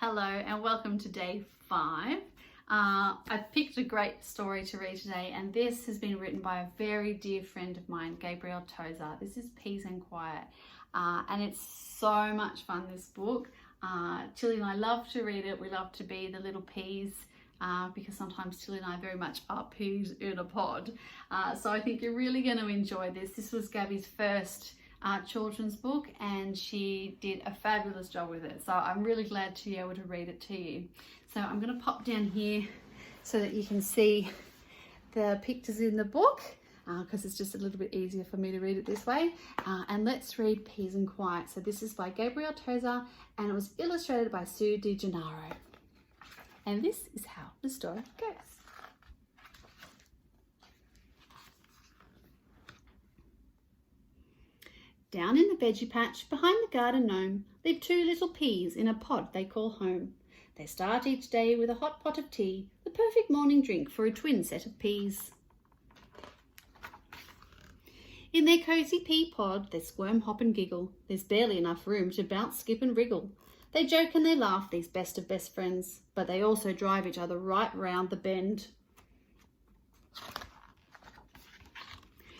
Hello and welcome to day 5. I've picked a great story to read today, and this has been written by a very dear friend of mine, Gabrielle Tozer. This is Peas and Quiet, and it's so much fun, this book. Tilly and I love to read it. We love to be the little peas because sometimes Tilly and I very much are peas in a pod. So I think you're really going to enjoy this. This was Gabby's first children's book, and she did a fabulous job with it, so I'm really glad to be able to read it to you. So I'm going to pop down here so that you can see the pictures in the book, because it's just a little bit easier for me to read it this way. And let's read Peas and Quiet. So this is by Gabrielle Tozer, and it was illustrated by Sue Di Gennaro. And this is how the story goes. Down in the veggie patch behind the garden gnome live 2 little peas in a pod they call home. They start each day with a hot pot of tea, the perfect morning drink for a twin set of peas. In their cosy pea pod they squirm, hop and giggle. There's barely enough room to bounce, skip and wriggle. They joke and they laugh, these best of best friends, but they also drive each other right round the bend.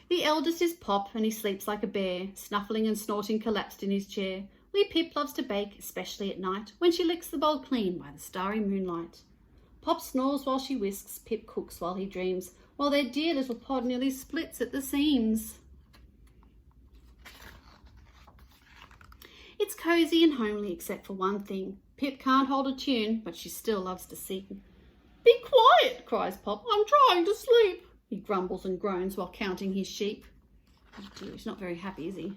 The eldest is Pop, and he sleeps like a bear, snuffling and snorting collapsed in his chair. Wee Pip loves to bake, especially at night, when she licks the bowl clean by the starry moonlight. Pop snores while she whisks, Pip cooks while he dreams, while their dear little pod nearly splits at the seams. It's cosy and homely except for one thing. Pip can't hold a tune, but she still loves to sing. "Be quiet," cries Pop, "I'm trying to sleep." He grumbles and groans while counting his sheep. Oh dear, he's not very happy, is he?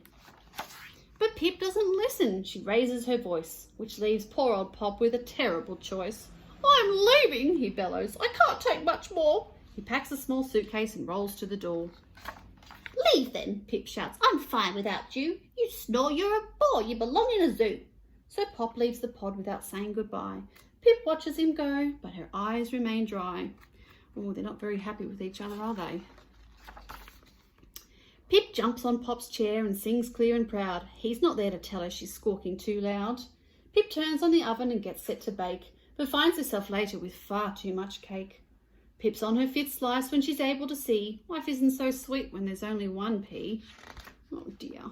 But Pip doesn't listen. She raises her voice, which leaves poor old Pop with a terrible choice. "I'm leaving," he bellows. "I can't take much more." He packs a small suitcase and rolls to the door. "Leave then," Pip shouts. "I'm fine without you. You snore, you're a bore, you belong in a zoo." So Pop leaves the pod without saying goodbye. Pip watches him go, but her eyes remain dry. Oh, they're not very happy with each other, are they? Pip jumps on Pop's chair and sings clear and proud. He's not there to tell her she's squawking too loud. Pip turns on the oven and gets set to bake, but finds herself later with far too much cake. Pip's on her 5th slice when she's able to see life isn't so sweet when there's only one pea. Oh dear.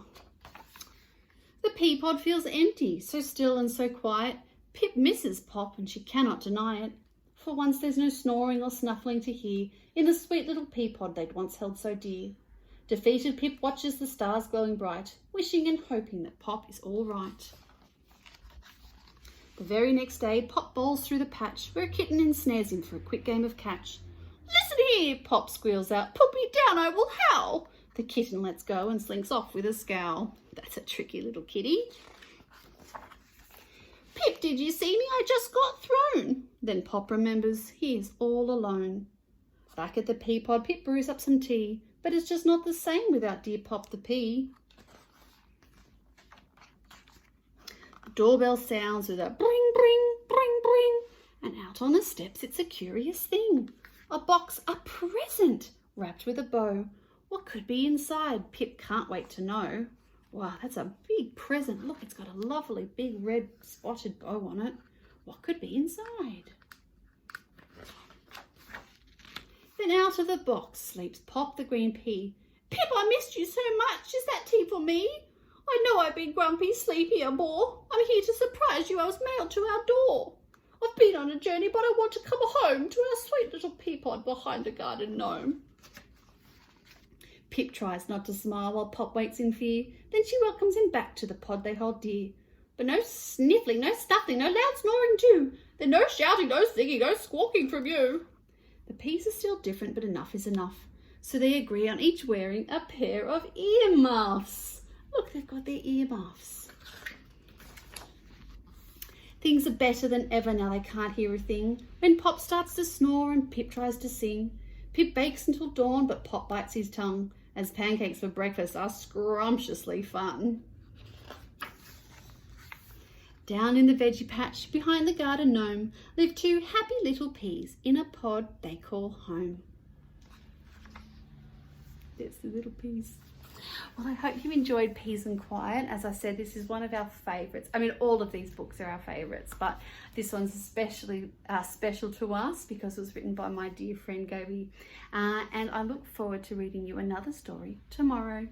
The pea pod feels empty, so still and so quiet. Pip misses Pop and she cannot deny it. For once there's no snoring or snuffling to hear in the sweet little pea pod they'd once held so dear. Defeated Pip watches the stars glowing bright, wishing and hoping that Pop is all right. The very next day, Pop bowls through the patch where a kitten ensnares him for a quick game of catch. "Listen here," Pop squeals out, "put me down, I will howl." The kitten lets go and slinks off with a scowl. That's a tricky little kitty. "Pip, did you see me? I just got thrown." Then Pop remembers he is all alone. Back at the pea pod, Pip brews up some tea, but it's just not the same without dear Pop the pea. The doorbell sounds with a bring, bring, bring, bring, and out on the steps it's a curious thing. A box, a present, wrapped with a bow. What could be inside? Pip can't wait to know. Wow, that's a big present. Look, it's got a lovely big red spotted bow on it. What could be inside? Then out of the box sleeps Pop the green pea. "Pip, I missed you so much. Is that tea for me? I know I've been grumpy, sleepy, a bore. I'm here to surprise you. I was mailed to our door. I've been on a journey, but I want to come home to our sweet little pea pod behind the garden gnome." Pip tries not to smile while Pop waits in fear. Then she welcomes him back to the pod they hold dear. But no sniffling, no stuffing, no loud snoring too. Then no shouting, no singing, no squawking from you. The peas are still different, but enough is enough. So they agree on each wearing a pair of earmuffs. Look, they've got their earmuffs. Things are better than ever now they can't hear a thing. When Pop starts to snore and Pip tries to sing. Pip bakes until dawn, but Pop bites his tongue, as pancakes for breakfast are scrumptiously fun. Down in the veggie patch behind the garden gnome live 2 happy little peas in a pod they call home. There's the little peas. Well, I hope you enjoyed Peace and Quiet. As I said, this is one of our favourites. I mean, all of these books are our favourites, but this one's especially special to us because it was written by my dear friend Gaby. And I look forward to reading you another story tomorrow.